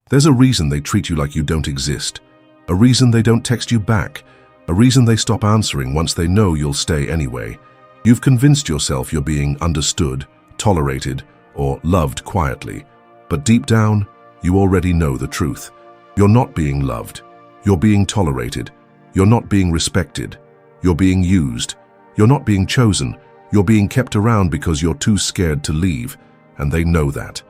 There's a reason they treat you like you don't exist, a reason they don't text you back, a reason they stop answering once they know you'll stay anyway. You've convinced yourself you're being understood, tolerated, or loved quietly. But deep down, you already know the truth. You're not being loved. You're being tolerated. You're not being respected. You're being used. You're not being chosen. You're being kept around because you're too scared to leave, and they know that.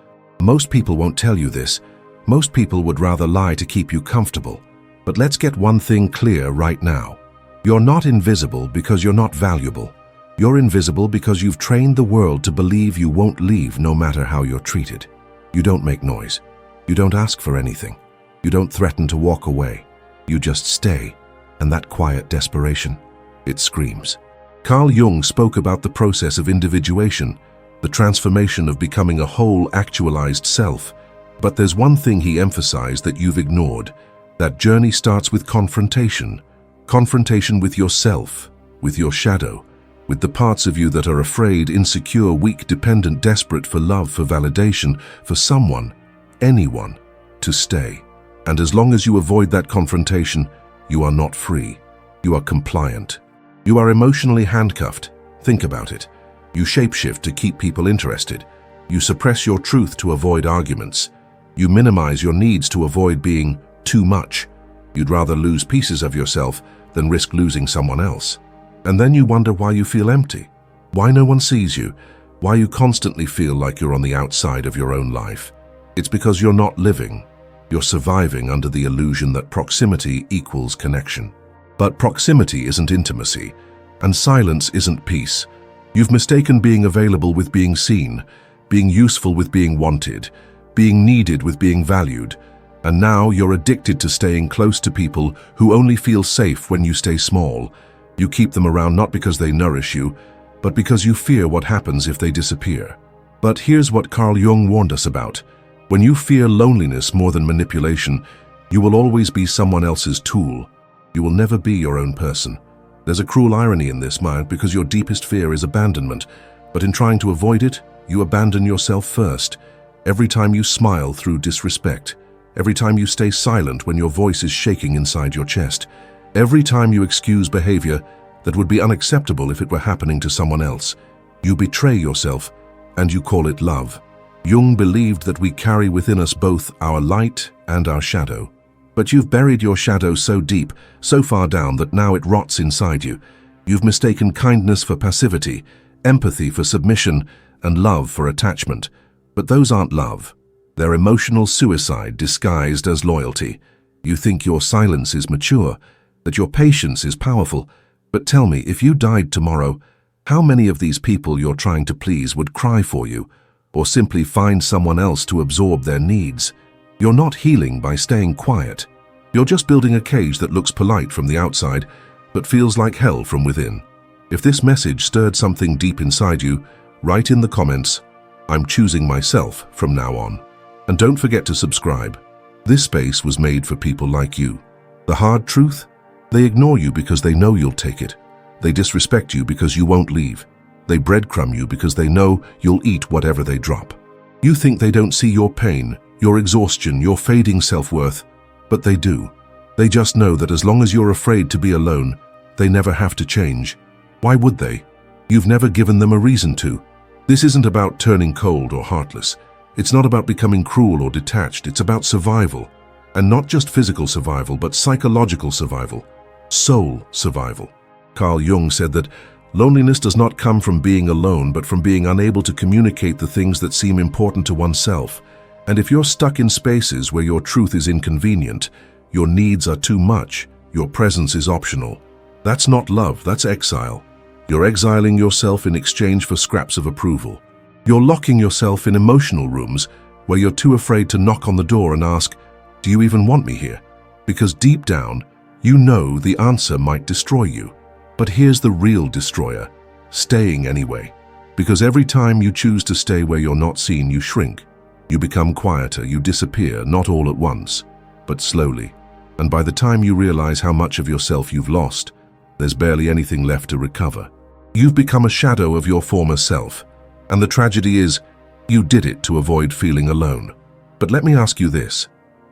Most people won't tell you this. Most people would rather lie to keep you comfortable. But let's get one thing clear right now. You're not invisible because you're not valuable. You're invisible because you've trained the world to believe you won't leave no matter how you're treated. You don't make noise. You don't ask for anything. You don't threaten to walk away. You just stay, and that quiet desperation, it screams. Carl Jung spoke about the process of individuation, the transformation of becoming a whole, actualized self. But there's one thing he emphasized that you've ignored. That journey starts with confrontation. Confrontation with yourself, with your shadow, with the parts of you that are afraid, insecure, weak, dependent, desperate for love, for validation, for someone, anyone, to stay. And as long as you avoid that confrontation, you are not free. You are compliant. You are emotionally handcuffed. Think about it. You shapeshift to keep people interested. You suppress your truth to avoid arguments. You minimize your needs to avoid being too much. You'd rather lose pieces of yourself than risk losing someone else. And then you wonder why you feel empty, why no one sees you, why you constantly feel like you're on the outside of your own life. It's because you're not living. You're surviving under the illusion that proximity equals connection. But proximity isn't intimacy, and silence isn't peace. You've mistaken being available with being seen, being useful with being wanted, being needed with being valued. And now you're addicted to staying close to people who only feel safe when you stay small. You keep them around not because they nourish you, but because you fear what happens if they disappear. But here's what Carl Jung warned us about. When you fear loneliness more than manipulation, you will always be someone else's tool. You will never be your own person. There's a cruel irony in this, mind, because your deepest fear is abandonment. But in trying to avoid it, you abandon yourself first. Every time you smile through disrespect. Every time you stay silent when your voice is shaking inside your chest. Every time you excuse behavior that would be unacceptable if it were happening to someone else. You betray yourself, and you call it love. Jung believed that we carry within us both our light and our shadow. But you've buried your shadow so deep, so far down that now it rots inside you. You've mistaken kindness for passivity, empathy for submission, and love for attachment. But those aren't love. They're emotional suicide disguised as loyalty. You think your silence is mature, that your patience is powerful. But tell me, if you died tomorrow, how many of these people you're trying to please would cry for you, or simply find someone else to absorb their needs? You're not healing by staying quiet. You're just building a cage that looks polite from the outside, but feels like hell from within. If this message stirred something deep inside you, write in the comments, "I'm choosing myself from now on." And don't forget to subscribe. This space was made for people like you. The hard truth? They ignore you because they know you'll take it. They disrespect you because you won't leave. They breadcrumb you because they know you'll eat whatever they drop. You think they don't see your pain, your exhaustion, your fading self-worth, but they do. They just know that as long as you're afraid to be alone, they never have to change. Why would they? You've never given them a reason to. This isn't about turning cold or heartless. It's not about becoming cruel or detached. It's about survival. And not just physical survival, but psychological survival. Soul survival. Carl Jung said that loneliness does not come from being alone, but from being unable to communicate the things that seem important to oneself. And if you're stuck in spaces where your truth is inconvenient, your needs are too much, your presence is optional, that's not love, that's exile. You're exiling yourself in exchange for scraps of approval. You're locking yourself in emotional rooms where you're too afraid to knock on the door and ask, "Do you even want me here?" Because deep down, you know the answer might destroy you. But here's the real destroyer: staying anyway. Because every time you choose to stay where you're not seen, you shrink. You become quieter, you disappear, not all at once, but slowly. And by the time you realize how much of yourself you've lost, there's barely anything left to recover. You've become a shadow of your former self. And the tragedy is, you did it to avoid feeling alone. But let me ask you this.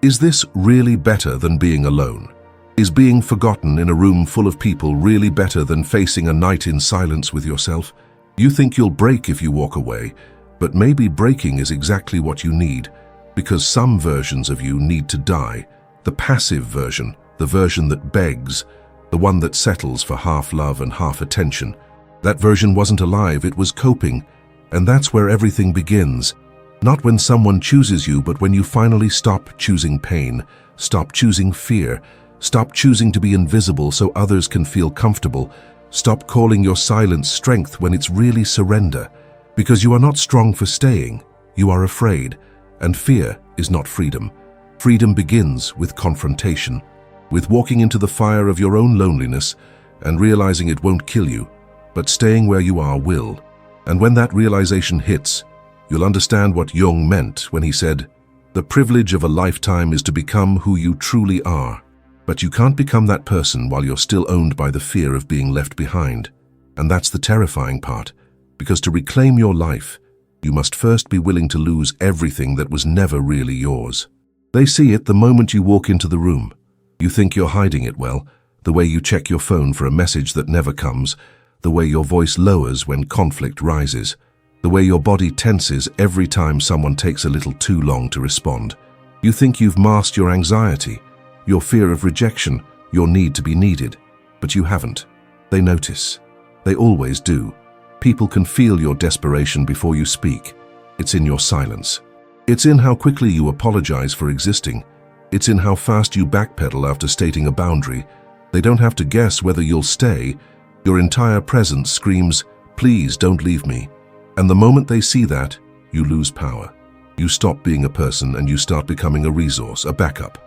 Is this really better than being alone? Is being forgotten in a room full of people really better than facing a night in silence with yourself? You think you'll break if you walk away, but maybe breaking is exactly what you need, because some versions of you need to die. The passive version, the version that begs, the one that settles for half love and half attention. That version wasn't alive, it was coping, and that's where everything begins. Not when someone chooses you, but when you finally stop choosing pain, stop choosing fear, stop choosing to be invisible so others can feel comfortable, stop calling your silence strength when it's really surrender. Because you are not strong for staying, you are afraid, and fear is not freedom. Freedom begins with confrontation, with walking into the fire of your own loneliness and realizing it won't kill you, but staying where you are will. And when that realization hits, you'll understand what Jung meant when he said, "The privilege of a lifetime is to become who you truly are." But you can't become that person while you're still owned by the fear of being left behind. And that's the terrifying part, because to reclaim your life, you must first be willing to lose everything that was never really yours. They see it the moment you walk into the room. You think you're hiding it well, the way you check your phone for a message that never comes, the way your voice lowers when conflict rises, the way your body tenses every time someone takes a little too long to respond. You think you've masked your anxiety, your fear of rejection, your need to be needed, but you haven't. They notice. They always do. People can feel your desperation before you speak. It's in your silence. It's in how quickly you apologize for existing. It's in how fast you backpedal after stating a boundary. They don't have to guess whether you'll stay. Your entire presence screams, "Please don't leave me." And the moment they see that, you lose power. You stop being a person and you start becoming a resource, a backup,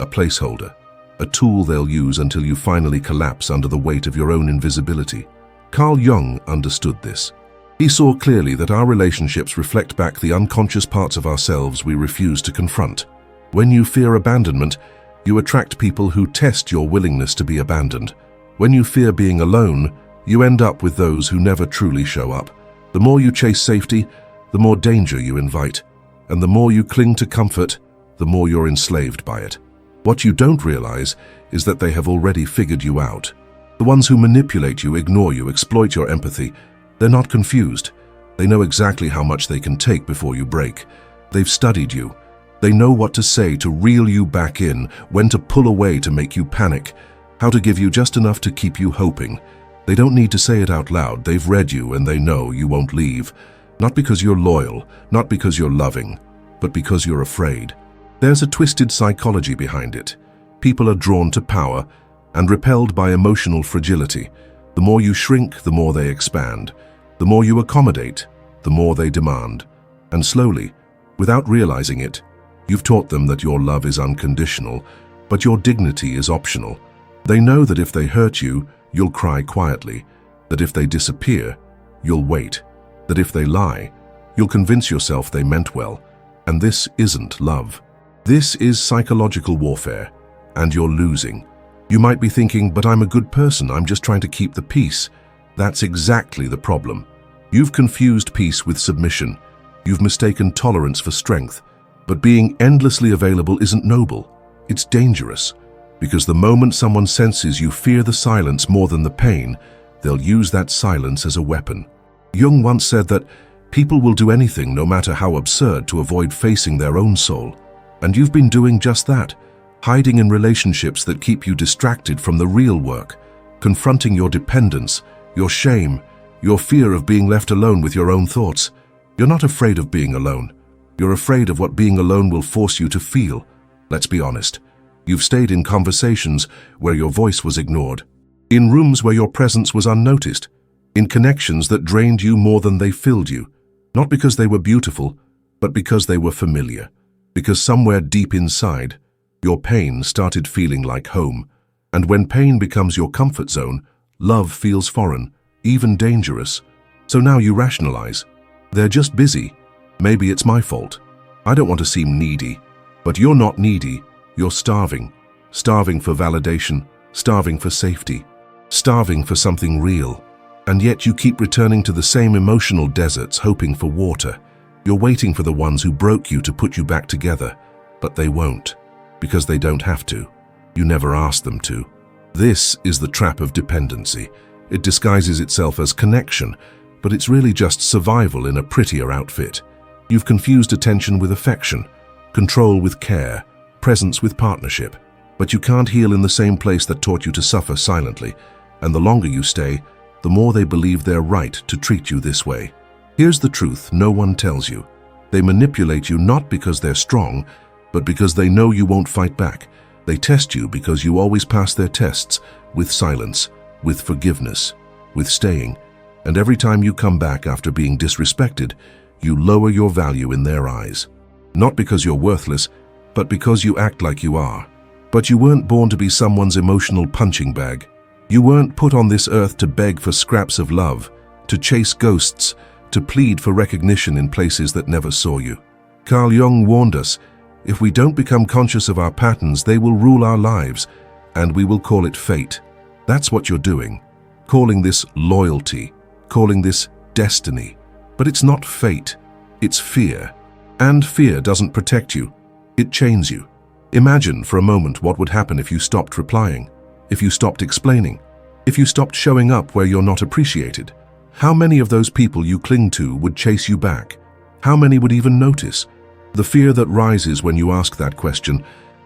a placeholder, a tool they'll use until you finally collapse under the weight of your own invisibility. Carl Jung understood this. He saw clearly that our relationships reflect back the unconscious parts of ourselves we refuse to confront. When you fear abandonment, you attract people who test your willingness to be abandoned. When you fear being alone, you end up with those who never truly show up. The more you chase safety, the more danger you invite. And the more you cling to comfort, the more you're enslaved by it. What you don't realize is that they have already figured you out. The ones who manipulate you, ignore you, exploit your empathy, they're not confused. They know exactly how much they can take before you break. They've studied you. They know what to say to reel you back in, when to pull away to make you panic, how to give you just enough to keep you hoping. They don't need to say it out loud. They've read you and they know you won't leave. Not because you're loyal, not because you're loving, but because you're afraid. There's a twisted psychology behind it. People are drawn to power and repelled by emotional fragility. The more you shrink, the more they expand. The more you accommodate, the more they demand. And slowly, without realizing it, you've taught them that your love is unconditional, but your dignity is optional. They know that if they hurt you, you'll cry quietly, that if they disappear, you'll wait, that if they lie, you'll convince yourself they meant well. And this isn't love. This is psychological warfare, and you're losing. You might be thinking, but I'm a good person, I'm just trying to keep the peace. That's exactly the problem. You've confused peace with submission. You've mistaken tolerance for strength. But being endlessly available isn't noble. It's dangerous. Because the moment someone senses you fear the silence more than the pain, they'll use that silence as a weapon. Jung once said that people will do anything, no matter how absurd, to avoid facing their own soul. And you've been doing just that, hiding in relationships that keep you distracted from the real work, confronting your dependence, your shame, your fear of being left alone with your own thoughts. You're not afraid of being alone. You're afraid of what being alone will force you to feel. Let's be honest. You've stayed in conversations where your voice was ignored, in rooms where your presence was unnoticed, in connections that drained you more than they filled you, not because they were beautiful, but because they were familiar. Because somewhere deep inside, your pain started feeling like home. And when pain becomes your comfort zone, love feels foreign, even dangerous. So now you rationalize. They're just busy. Maybe it's my fault. I don't want to seem needy. But you're not needy. You're starving. Starving for validation. Starving for safety. Starving for something real. And yet you keep returning to the same emotional deserts, hoping for water. You're waiting for the ones who broke you to put you back together. But they won't. Because they don't have to. You never ask them to. This is the trap of dependency. It disguises itself as connection, but it's really just survival in a prettier outfit. You've confused attention with affection, control with care, presence with partnership. But you can't heal in the same place that taught you to suffer silently, and the longer you stay, the more they believe they're right to treat you this way. Here's the truth no one tells you. They manipulate you not because they're strong, but because they know you won't fight back. They test you because you always pass their tests, with silence, with forgiveness, with staying. And every time you come back after being disrespected, you lower your value in their eyes. Not because you're worthless, but because you act like you are. But you weren't born to be someone's emotional punching bag. You weren't put on this earth to beg for scraps of love, to chase ghosts, to plead for recognition in places that never saw you. Carl Jung warned us, if we don't become conscious of our patterns, they will rule our lives, and we will call it fate. That's what you're doing, calling this loyalty, calling this destiny. But it's not fate, it's fear. And fear doesn't protect you, it chains you. Imagine for a moment what would happen if you stopped replying, if you stopped explaining, if you stopped showing up where you're not appreciated. How many of those people you cling to would chase you back? How many would even notice? The fear that rises when you ask that question,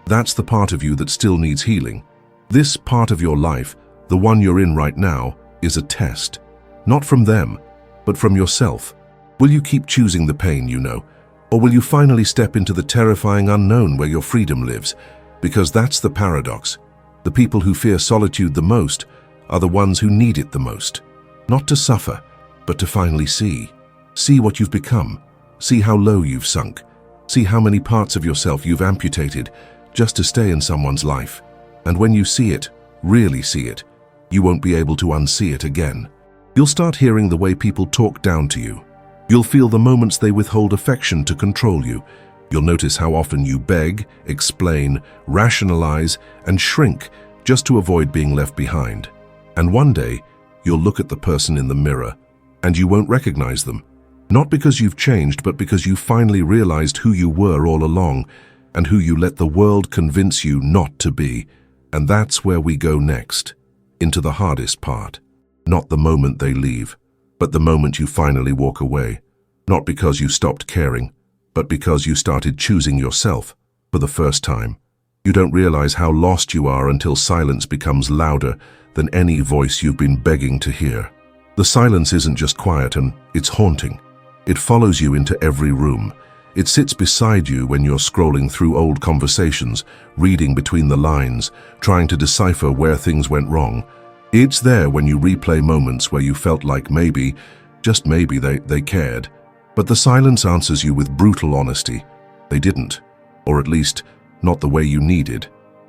that's the part of you that still needs healing. This part of your life, the one you're in right now, is a test. Not from them, but from yourself. Will you keep choosing the pain you know? Or will you finally step into the terrifying unknown where your freedom lives? Because that's the paradox. The people who fear solitude the most are the ones who need it the most. Not to suffer, but to finally see. See what you've become. See how low you've sunk. See how many parts of yourself you've amputated just to stay in someone's life. And when you see it, really see it, you won't be able to unsee it again. You'll start hearing the way people talk down to you. You'll feel the moments they withhold affection to control you. You'll notice how often you beg, explain, rationalize, and shrink just to avoid being left behind. And one day, you'll look at the person in the mirror, and you won't recognize them. Not because you've changed, but because you finally realized who you were all along, and who you let the world convince you not to be. And that's where we go next, into the hardest part. Not the moment they leave, but the moment you finally walk away. Not because you stopped caring, but because you started choosing yourself for the first time. You don't realize how lost you are until silence becomes louder than any voice you've been begging to hear. The silence isn't just quiet, and it's haunting. It follows you into every room. It sits beside you when you're scrolling through old conversations, reading between the lines, trying to decipher where things went wrong. It's there when you replay moments where you felt like maybe, just maybe, they cared. But the silence answers you with brutal honesty. They didn't, or at least not the way you needed.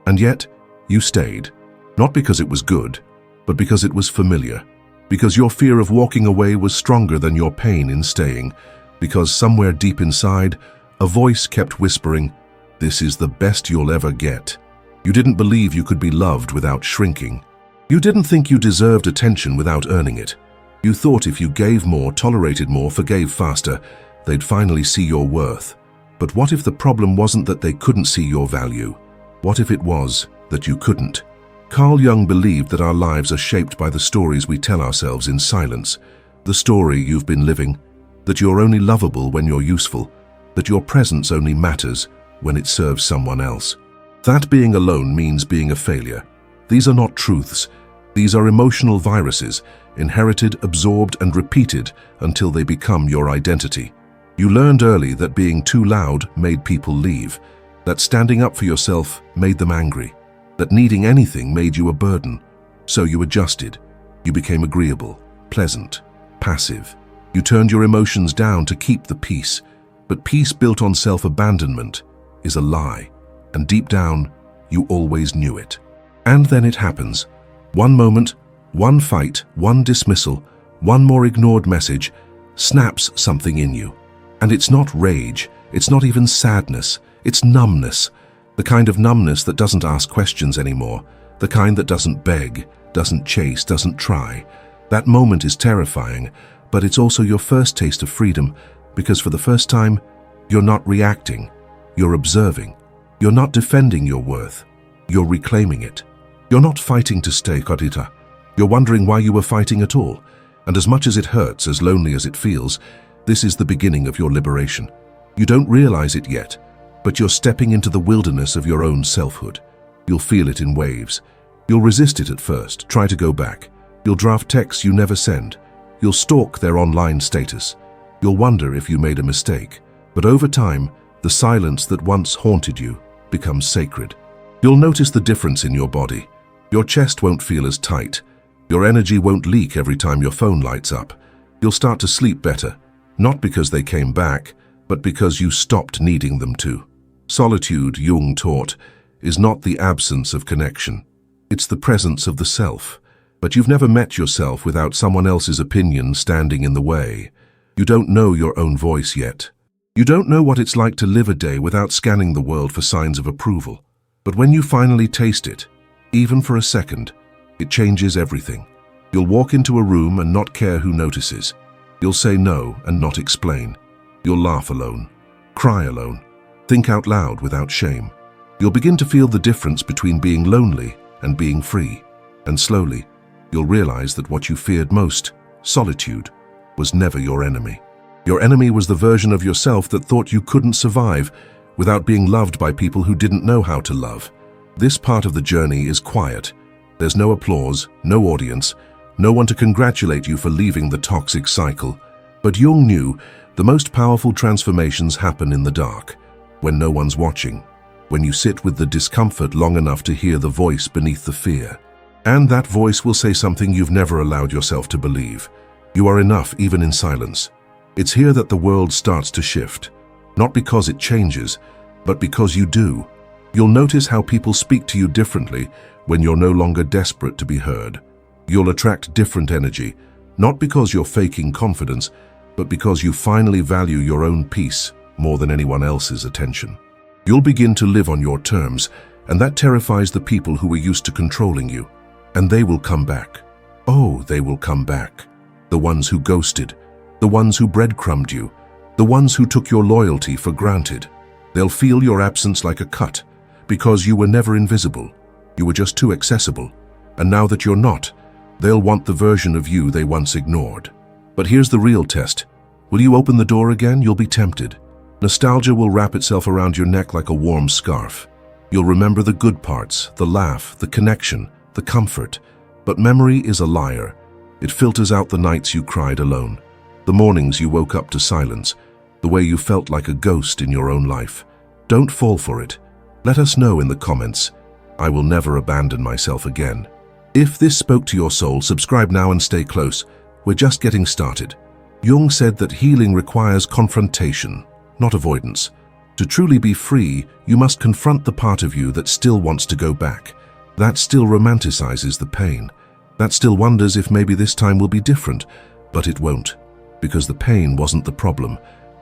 And yet, you stayed. Not because it was good, but because it was familiar. Because your fear of walking away was stronger than your pain in staying. Because somewhere deep inside, a voice kept whispering, "This is the best you'll ever get." You didn't believe you could be loved without shrinking. You didn't think you deserved attention without earning it. You thought if you gave more, tolerated more, forgave faster, they'd finally see your worth. But what if the problem wasn't that they couldn't see your value? What if it was that you couldn't? Carl Jung believed that our lives are shaped by the stories we tell ourselves in silence. The story you've been living, that you're only lovable when you're useful, that your presence only matters when it serves someone else. That being alone means being a failure. These are not truths. These are emotional viruses, inherited, absorbed, and repeated until they become your identity. You learned early that being too loud made people leave, that standing up for yourself made them angry, that needing anything made you a burden. So you adjusted. You became agreeable, pleasant, passive. You turned your emotions down to keep the peace. But peace built on self-abandonment is a lie, and deep down, you always knew it. And then it happens. One moment, one fight, one dismissal, one more ignored message snaps something in you. And it's not rage, it's not even sadness, it's numbness. The kind of numbness that doesn't ask questions anymore, the kind that doesn't beg, doesn't chase, doesn't try. That moment is terrifying, but it's also your first taste of freedom, because for the first time, you're not reacting, you're observing. You're not defending your worth. You're reclaiming it. You're not fighting to stay Karita. You're wondering why you were fighting at all. And as much as it hurts, as lonely as it feels, this is the beginning of your liberation. You don't realize it yet, but you're stepping into the wilderness of your own selfhood. You'll feel it in waves. You'll resist it at first, try to go back. You'll draft texts you never send. You'll stalk their online status. You'll wonder if you made a mistake. But over time, the silence that once haunted you becomes sacred. You'll notice the difference in your body. Your chest won't feel as tight. Your energy won't leak every time your phone lights up. You'll start to sleep better, not because they came back, but because you stopped needing them to. Solitude, Jung taught, is not the absence of connection. It's the presence of the self. But you've never met yourself without someone else's opinion standing in the way. You don't know your own voice yet. You don't know what it's like to live a day without scanning the world for signs of approval. But when you finally taste it, even for a second, it changes everything. You'll walk into a room and not care who notices. You'll say no and not explain. You'll laugh alone, cry alone, think out loud without shame. You'll begin to feel the difference between being lonely and being free. And slowly, you'll realize that what you feared most, solitude, was never your enemy. Your enemy was the version of yourself that thought you couldn't survive without being loved by people who didn't know how to love. This part of the journey is quiet. There's no applause, no audience, no one to congratulate you for leaving the toxic cycle. But Jung knew the most powerful transformations happen in the dark, when no one's watching, when you sit with the discomfort long enough to hear the voice beneath the fear. And that voice will say something you've never allowed yourself to believe. You are enough even in silence. It's here that the world starts to shift, not because it changes, but because you do. You'll notice how people speak to you differently when you're no longer desperate to be heard. You'll attract different energy, not because you're faking confidence, but because you finally value your own peace more than anyone else's attention. You'll begin to live on your terms, and that terrifies the people who were used to controlling you. And they will come back. Oh, they will come back. The ones who ghosted, the ones who breadcrumbed you, the ones who took your loyalty for granted. They'll feel your absence like a cut, because you were never invisible. You were just too accessible. And now that you're not, they'll want the version of you they once ignored. But here's the real test. Will you open the door again? You'll be tempted. Nostalgia will wrap itself around your neck like a warm scarf. You'll remember the good parts, the laugh, the connection, the comfort. But memory is a liar. It filters out the nights you cried alone, the mornings you woke up to silence, the way you felt like a ghost in your own life. Don't fall for it. Let us know in the comments. I will never abandon myself again. If this spoke to your soul, subscribe now and stay close. We're just getting started. Jung said that healing requires confrontation, not avoidance. To truly be free, you must confront the part of you that still wants to go back, that still romanticizes the pain, that still wonders if maybe this time will be different. But it won't, because the pain wasn't the problem.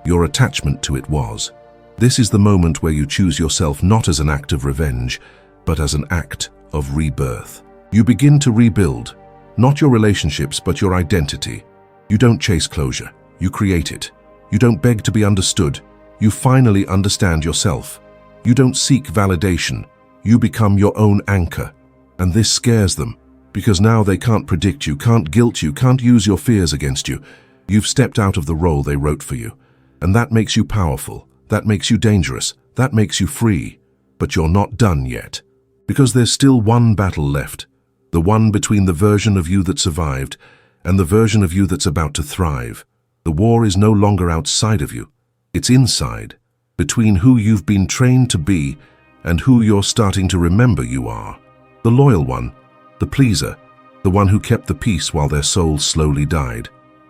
Your attachment to it was. This is the moment where you choose yourself not as an act of revenge, but as an act of rebirth. You begin to rebuild, not your relationships, but your identity. You don't chase closure, you create it. You don't beg to be understood, you finally understand yourself. You don't seek validation, you become your own anchor. And this scares them, because now they can't predict you, can't guilt you, can't use your fears against you. You've stepped out of the role they wrote for you. And that makes you powerful, that makes you dangerous, that makes you free. But you're not done yet, because there's still one battle left. The one between the version of you that survived and the version of you that's about to thrive. The war is no longer outside of you. It's inside, between who you've been trained to be and who you're starting to remember you are. The loyal one, the pleaser, the one who kept the peace while their soul slowly died.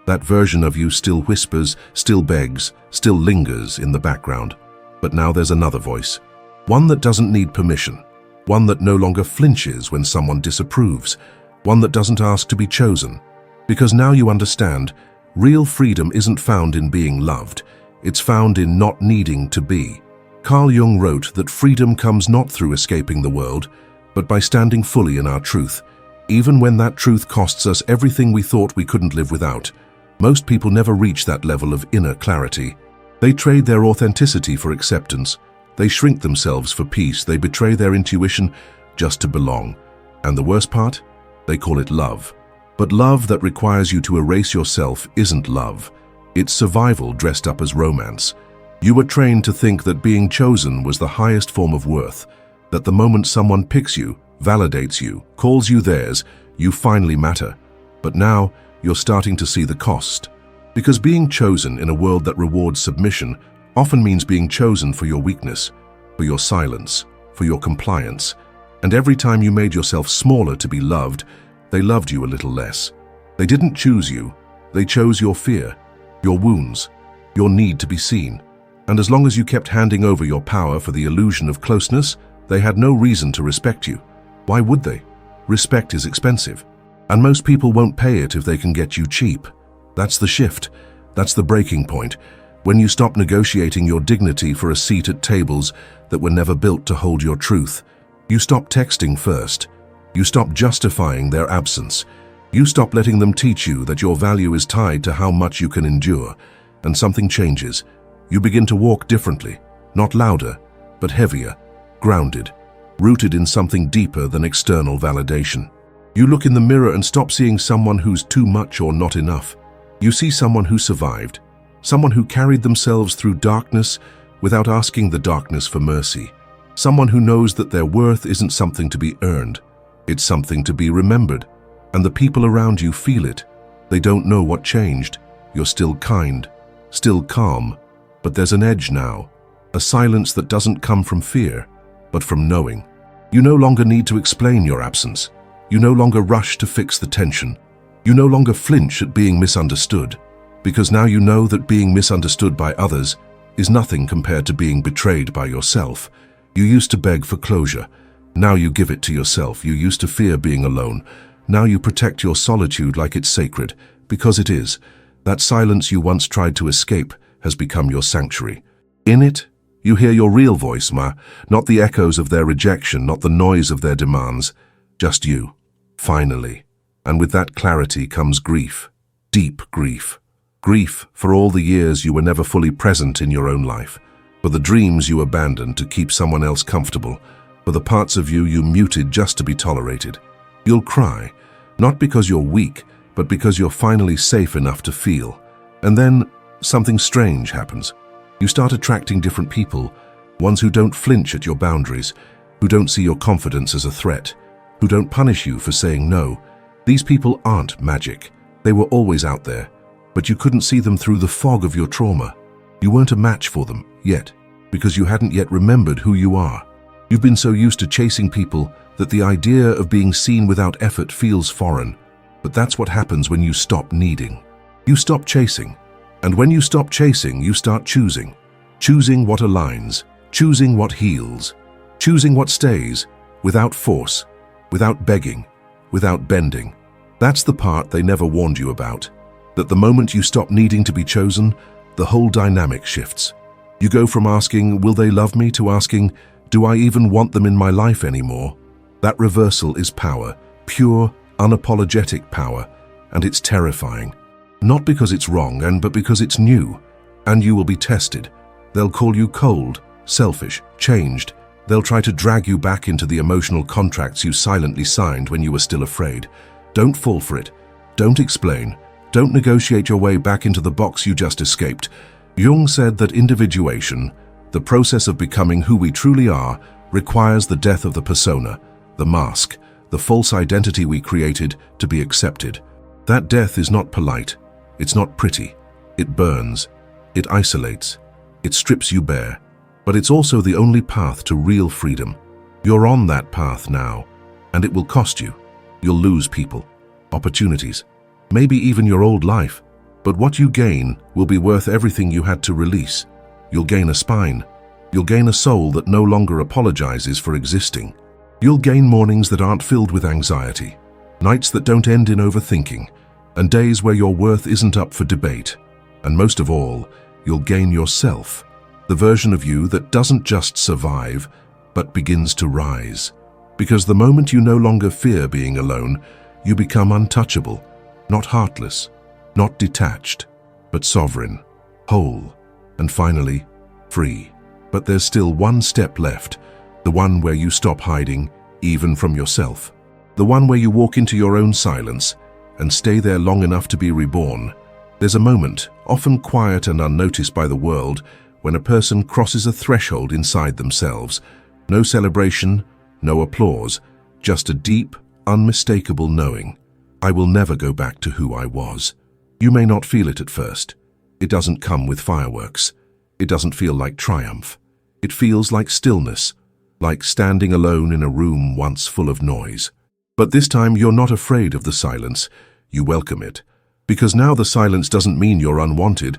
That version of you still whispers, still begs, still lingers in the background. But now there's another voice, one that doesn't need permission, one that no longer flinches when someone disapproves, one that doesn't ask to be chosen. Because now you understand, real freedom isn't found in being loved, it's found in not needing to be. Carl Jung wrote that freedom comes not through escaping the world, but by standing fully in our truth, even when that truth costs us everything we thought we couldn't live without. Most people never reach that level of inner clarity. They trade their authenticity for acceptance, They shrink themselves for peace. They betray their intuition just to belong. And the worst part? They call it love. But love that requires you to erase yourself isn't love. It's survival dressed up as romance. You were trained to think that being chosen was the highest form of worth, that the moment someone picks you, validates you, calls you theirs, you finally matter. But now, you're starting to see the cost. Because being chosen in a world that rewards submission often means being chosen for your weakness, for your silence, for your compliance. And every time you made yourself smaller to be loved, they loved you a little less. They didn't choose you. They chose your fear, your wounds, your need to be seen. And as long as you kept handing over your power for the illusion of closeness, they had no reason to respect you. Why would they? Respect is expensive. And most people won't pay it if they can get you cheap. That's the shift. That's the breaking point. When you stop negotiating your dignity for a seat at tables that were never built to hold your truth. You stop texting first. You stop justifying their absence. You stop letting them teach you that your value is tied to how much you can endure. And something changes. You begin to walk differently, not louder, but heavier, grounded, rooted in something deeper than external validation. You look in the mirror and stop seeing someone who's too much or not enough. You see someone who survived, someone who carried themselves through darkness without asking the darkness for mercy. Someone who knows that their worth isn't something to be earned, it's something to be remembered. And the people around you feel it. They don't know what changed. You're still kind, still calm, but there's an edge now, a silence that doesn't come from fear, but from knowing. You no longer need to explain your absence. You no longer rush to fix the tension. You no longer flinch at being misunderstood, because now you know that being misunderstood by others is nothing compared to being betrayed by yourself. You used to beg for closure. Now you give it to yourself. You used to fear being alone. Now you protect your solitude like it's sacred, because it is. That silence you once tried to escape has become your sanctuary. In it, you hear your real voice, not the echoes of their rejection, not the noise of their demands, just you, finally. And with that clarity comes grief, deep grief. Grief for all the years you were never fully present in your own life, for the dreams you abandoned to keep someone else comfortable, for the parts of you you muted just to be tolerated. You'll cry, not because you're weak, but because you're finally safe enough to feel. And then something strange happens. You start attracting different people, ones who don't flinch at your boundaries, who don't see your confidence as a threat, who don't punish you for saying no. These people aren't magic. They were always out there, but you couldn't see them through the fog of your trauma. You weren't a match for them yet, because you hadn't yet remembered who you are. You've been so used to chasing people that the idea of being seen without effort feels foreign. But that's what happens when you stop needing. You stop chasing. And when you stop chasing, you start choosing. Choosing what aligns, choosing what heals, choosing what stays, without force, without begging, without bending. That's the part they never warned you about. That the moment you stop needing to be chosen, the whole dynamic shifts. You go from asking, will they love me, to asking, do I even want them in my life anymore? That reversal is power, pure, unapologetic power, and it's terrifying. Not because it's wrong, but because it's new. And you will be tested. They'll call you cold, selfish, changed. They'll try to drag you back into the emotional contracts you silently signed when you were still afraid. Don't fall for it. Don't explain. Don't negotiate your way back into the box you just escaped. Jung said that individuation, the process of becoming who we truly are, requires the death of the persona, the mask, the false identity we created to be accepted. That death is not polite. It's not pretty. It burns. It isolates. It strips you bare. But it's also the only path to real freedom. You're on that path now, and it will cost you. You'll lose people, opportunities, maybe even your old life. But what you gain will be worth everything you had to release. You'll gain a spine. You'll gain a soul that no longer apologizes for existing. You'll gain mornings that aren't filled with anxiety, nights that don't end in overthinking, and days where your worth isn't up for debate. And most of all, you'll gain yourself, the version of you that doesn't just survive, but begins to rise. Because the moment you no longer fear being alone, you become untouchable, not heartless, not detached, but sovereign, whole, and finally, free. But there's still one step left, the one where you stop hiding, even from yourself. The one where you walk into your own silence and stay there long enough to be reborn. There's a moment, often quiet and unnoticed by the world, when a person crosses a threshold inside themselves. No celebration, no applause, just a deep, unmistakable knowing. I will never go back to who I was. You may not feel it at first. It doesn't come with fireworks. It doesn't feel like triumph. It feels like stillness, like standing alone in a room once full of noise. But this time you're not afraid of the silence. You welcome it. Because now the silence doesn't mean you're unwanted.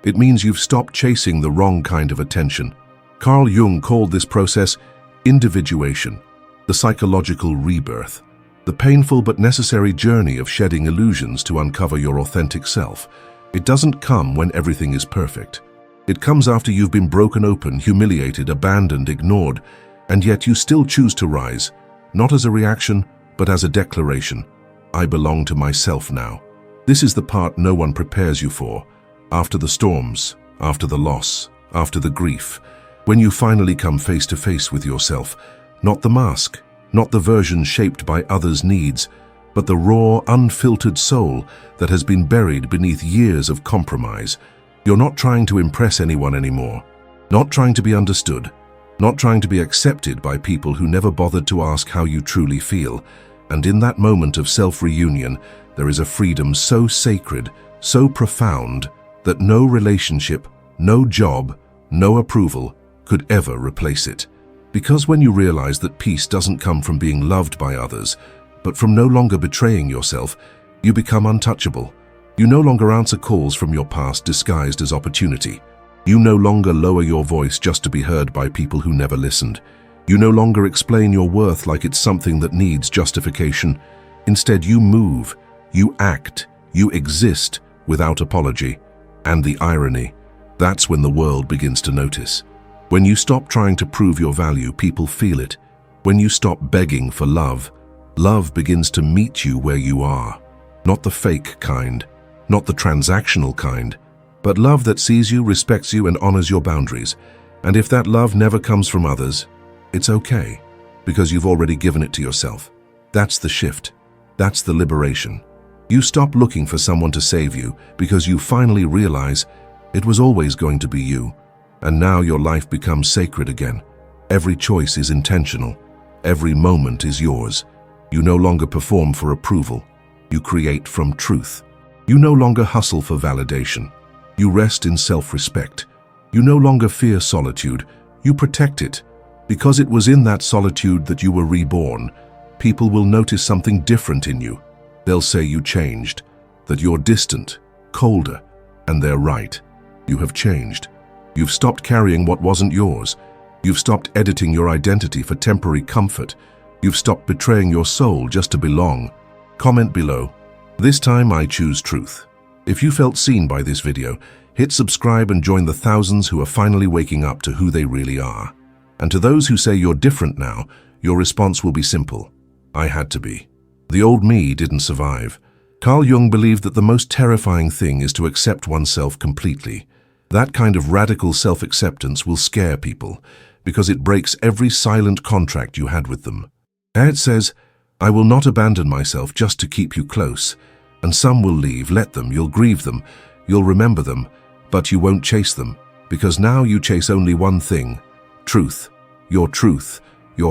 It means you've stopped chasing the wrong kind of attention. Carl Jung called this process individuation, the psychological rebirth, the painful but necessary journey of shedding illusions to uncover your authentic self. It doesn't come when everything is perfect. It comes after you've been broken open, humiliated, abandoned, ignored, and yet you still choose to rise, not as a reaction, but as a declaration. I belong to myself now. This is the part no one prepares you for. After the storms, after the loss, after the grief, when you finally come face to face with yourself, not the mask, not the version shaped by others' needs, but the raw, unfiltered soul that has been buried beneath years of compromise. You're not trying to impress anyone anymore, not trying to be understood, not trying to be accepted by people who never bothered to ask how you truly feel. And in that moment of self-reunion, there is a freedom so sacred, so profound, that no relationship, no job, no approval could ever replace it. Because when you realize that peace doesn't come from being loved by others, but from no longer betraying yourself, you become untouchable. You no longer answer calls from your past disguised as opportunity. You no longer lower your voice just to be heard by people who never listened. You no longer explain your worth like it's something that needs justification. Instead, you move, you act, you exist without apology. And the irony, that's when the world begins to notice. When you stop trying to prove your value, people feel it. When you stop begging for love, love begins to meet you where you are. Not the fake kind, not the transactional kind, but love that sees you, respects you, and honors your boundaries. And if that love never comes from others, it's okay, because you've already given it to yourself. That's the shift. That's the liberation. You stop looking for someone to save you because you finally realize it was always going to be you. And now your life becomes sacred again. Every choice is intentional. Every moment is yours. You no longer perform for approval. You create from truth. You no longer hustle for validation. You rest in self-respect. You no longer fear solitude. You protect it. Because it was in that solitude that you were reborn, people will notice something different in you. They'll say you changed, that you're distant, colder, and they're right. You have changed. You've stopped carrying what wasn't yours. You've stopped editing your identity for temporary comfort. You've stopped betraying your soul just to belong. Comment below. This time I choose truth. If you felt seen by this video, hit subscribe and join the thousands who are finally waking up to who they really are. And to those who say you're different now, your response will be simple. I had to be. The old me didn't survive. Carl Jung believed that the most terrifying thing is to accept oneself completely. That kind of radical self-acceptance will scare people because it breaks every silent contract you had with them. And it says, I will not abandon myself just to keep you close. And some will leave, let them, you'll grieve them, you'll remember them, but you won't chase them, because now you chase only one thing, truth, your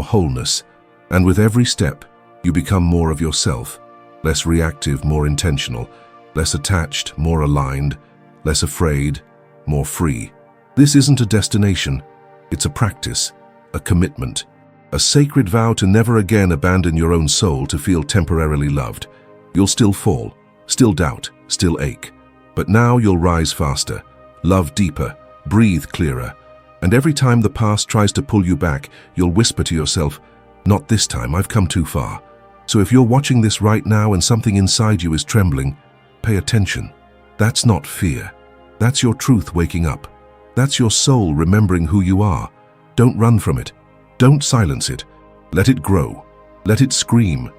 wholeness. And with every step, you become more of yourself, less reactive, more intentional, less attached, more aligned, less afraid, more free. This isn't a destination, it's a practice, a commitment, a sacred vow to never again abandon your own soul to feel temporarily loved. You'll still fall, still doubt, still ache, but now you'll rise faster, love deeper, breathe clearer, and every time the past tries to pull you back, you'll whisper to yourself, not this time, I've come too far. So if you're watching this right now and something inside you is trembling, pay attention. That's not fear. That's your truth waking up. That's your soul remembering who you are. Don't run from it. Don't silence it. Let it grow. Let it scream.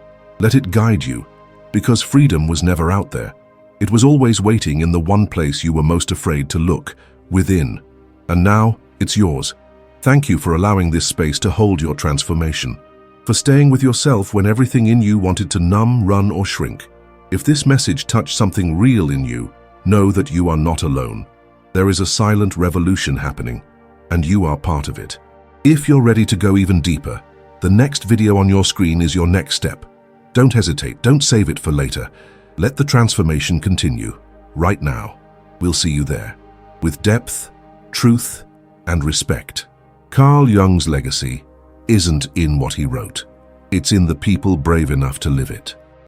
Let it guide you. Because freedom was never out there. It was always waiting in the one place you were most afraid to look, within. And now, it's yours. Thank you for allowing this space to hold your transformation, for staying with yourself when everything in you wanted to numb, run, or shrink. If this message touched something real in you, know that you are not alone. There is a silent revolution happening, and you are part of it. If you're ready to go even deeper, the next video on your screen is your next step. Don't hesitate, don't save it for later. Let the transformation continue, right now. We'll see you there, with depth, truth, and respect. Carl Jung's legacy isn't in what he wrote. It's in the people brave enough to live it.